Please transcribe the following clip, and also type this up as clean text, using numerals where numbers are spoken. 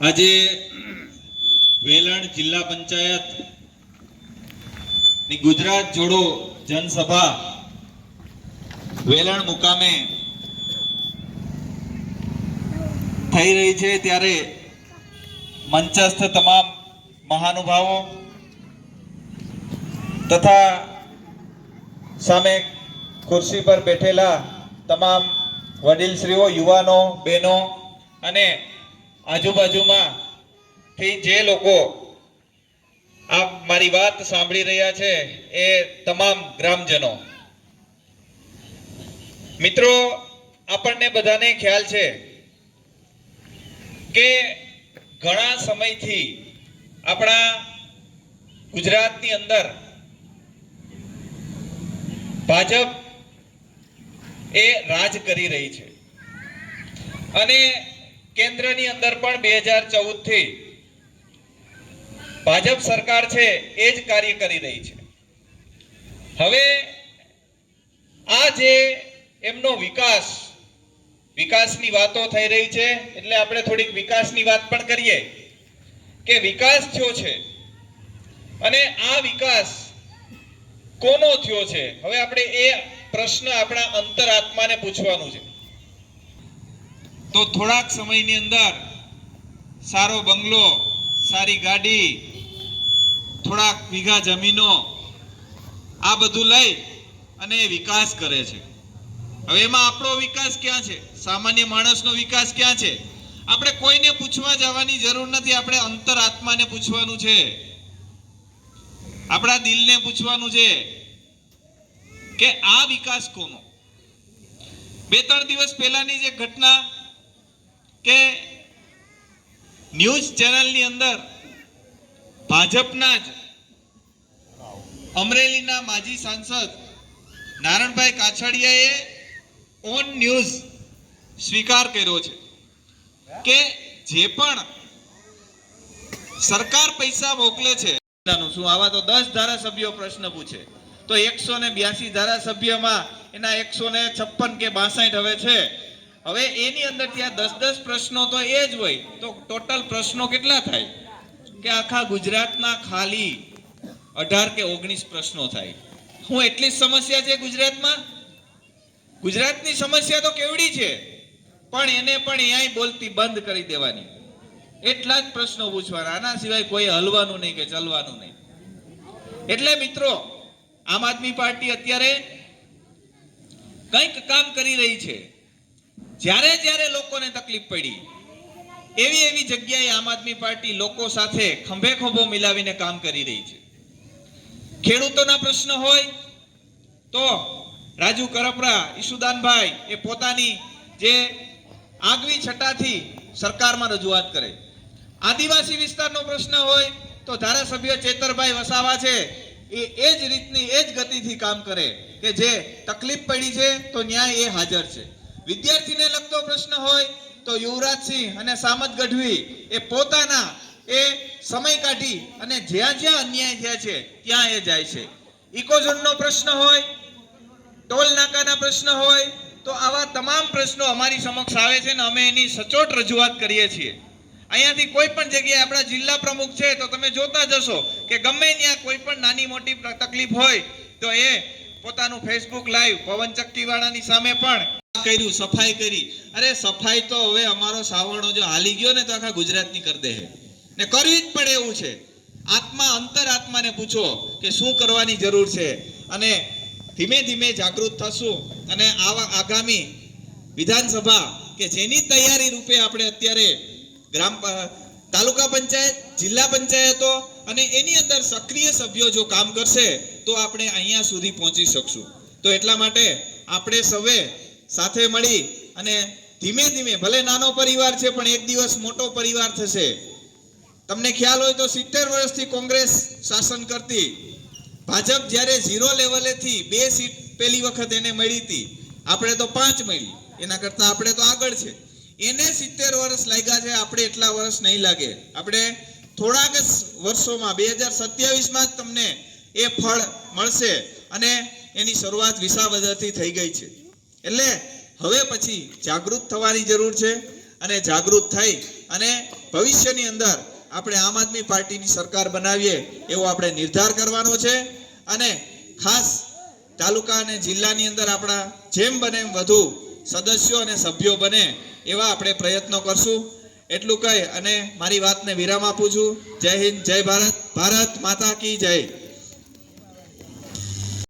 આજે વેલણ જિલ્લા પંચાયત ની ગુજરાત જોડો જનસભા વેલણ મુકામે થઈ રહી છે, ત્યારે મંચસ્થ તમામ મહાનુભાવો તથા સામે ખુરશી પર બેઠેલા તમામ વડીલશ્રીઓ, યુવાનો, બહેનો અને આજુબાજુમાં થી જે લોકો આ મારી વાત સાંભળી રહ્યા છે એ તમામ ગ્રામજનો, મિત્રો, આપણને બધાને ખ્યાલ છે કે ઘણા સમયથી આપણા ગુજરાતની અંદર ભાજપ એ રાજ કરી રહી છે અને કેન્દ્રની અંદર પણ 2014 થી ભાજપ સરકાર છે એ જ કાર્ય કરી રહી છે. હવે આ જે એમનો વિકાસની વાતો થઈ રહી છે, એટલે આપણે થોડીક વિકાસની વાત પણ કરીએ કે વિકાસ થયો છે અને આ વિકાસ કોનો થયો છે. હવે આપણે એ પ્રશ્ન આપણા અંતરાત્માને પૂછવાનું છે. તો થોડાક સમયની અંદર સારો બંગલો, સારી ગાડી, થોડાક વીઘા જમીનો, આ બધું લઈ અને વિકાસ કરે છે. હવે એમાં આપણો વિકાસ ક્યાં છે? સામાન્ય માણસનો વિકાસ ક્યાં છે? આપણે કોઈને પૂછવા જવાની જરૂર નથી. આપણે અંતરાત્માને પૂછવાનું છે, આપણા દિલને પૂછવાનું છે કે આ વિકાસ કોનો? 2-3 દિવસ પહેલાની જે ઘટના કે ન્યૂઝ ચેનલની અંદર ભાજપના જ અમરેલીના માજી સાંસદ નારણભાઈ કાછડિયાએ ઓન ન્યૂઝ સ્વીકાર કર્યો છે કે જે પણ સરકાર પૈસા મોકલે છે, શું આવા તો 10 ધારાસભ્યો પ્રશ્ન પૂછે તો 182 ધારાસભ્યમાં એના 156 કે 62 હવે છે. હવે એની અંદર ત્યાં 10 પ્રશ્નો તો એ જ હોય તો ટોટલ પ્રશ્નો કેટલા થાય કે આખા ગુજરાતના ખાલી 18 કે 19 પ્રશ્નો થાય. હું એટલી જ સમસ્યા છે ગુજરાતમાં. ગુજરાતની સમસ્યા તો કેવડી છે, પણ એને પણ અહીંયા બોલતી બંધ કરી દેવાની. એટલા જ પ્રશ્નો પૂછવાના, આના સિવાય કોઈ હલવાનું નહીં કે ચલવાનું નહીં. એટલે મિત્રો, આમ આદમી પાર્ટી અત્યારે કંઈક કામ કરી રહી છે. જ્યારે લોકોને તકલીફ પડી એવી જગ્યાએ આમ આદમી પાર્ટી લોકો સાથે ખંભે ખંભો મિલાવીને કામ કરી રહી છે. ખેડૂતોના પ્રશ્ન હોય તો રાજુ કરપરા, ઈશુદાનભાઈ એ પોતાની જે આગવી છટાથી સરકારમાં રજૂઆત કરે. આદિવાસી વિસ્તારનો પ્રશ્ન હોય તો ધારાસભ્ય ચેતરભાઈ વસાવા છે એ જ રીતની એ જ ગતિથી કામ કરે કે જે તકલીફ પડી છે તો ન્યાય એ હાજર છે. વિદ્યાર્થીને લગતો પ્રશ્ન હોય તો યુવરાજસિંહ અને સામત ગઢવી એ પોતાના એ સમય કાઢી અને જ્યાં અન્યાય થયા છે ત્યાં એ જાય છે. ઇકોઝોનનો પ્રશ્ન હોય, ટોલ નાકાના પ્રશ્ન હોય તો આવા તમામ પ્રશ્નો અમારી સમક્ષ આવે છે ને અમે એની સચોટ રજૂઆત કરીએ છીએ. અહીંયાથી કોઈ પણ જગ્યાએ આપણા જિલ્લા પ્રમુખ છે તો તમે જોતા જશો કે ગમે ત્યાં કોઈ પણ નાની મોટી તકલીફ હોય તો એ પોતાનું ફેસબુક લાઈવ પવન ચક્કીવાળાની સામે પણ કર્યું, સફાઈ કરી. અરે સફાઈ તો હવે અમારો સાવરણો જો હાલી ગયો ને તો આખા ગુજરાતની કરી દે ને કરવી જ પડે એવું છે. અંતરાત્માને પૂછો કે શું કરવાની જરૂર છે અને ધીમે ધીમે જાગૃત થશું અને આગામી વિધાનસભા કે જેની તૈયારી રૂપે આપણે અત્યારે તાલુકા પંચાયત, જિલ્લા પંચાયતો અને એની અંદર સક્રિય સભ્યો જો કામ કરશે તો આપણે અહીંયા સુધી પહોંચી શકશું. તો એટલા માટે આપણે સૌએ સાથે મળી અને ધીમે ધીમે, ભલે નાનો પરિવાર છે પણ એક દિવસ મોટો પરિવાર થશે. તમને ખ્યાલ હોય તો 70 વર્ષથી કોંગ્રેસ શાસન કરતી, ભાજપ જ્યારે 0 લેવલેથી 2 સીટ પહેલી વખત એને મળી હતી, આપણે તો 5 મળી, એના કરતા આપણે તો આગળ છે. એને 70 વર્ષ લાગ્યા છે, આપણે એટલા વર્ષ નહીં લાગે. આપણે થોડાક વર્ષોમાં 2027માં જ તમને એ ફળ મળશે અને એની શરૂઆત વિસાવદરથી થઈ ગઈ છે. એટલે હવે પછી જાગૃત થવાની જરૂર છે અને જાગૃત થઈ અને ભવિષ્યની અંદર આપણે આમ આદમી પાર્ટીની સરકાર બનાવીએ એવો આપણે નિર્ધાર કરવાનો છે અને ખાસ તાલુકા અને જિલ્લાની અંદર આપણા જેમ બને એમ વધુ સદસ્યો અને સભ્યો બને એવા આપણે પ્રયત્નો કરશું એટલું કહી અને મારી વાતને વિરામ આપું છું. જય હિન્દ, જય ભારત, ભારત માતા કી જય.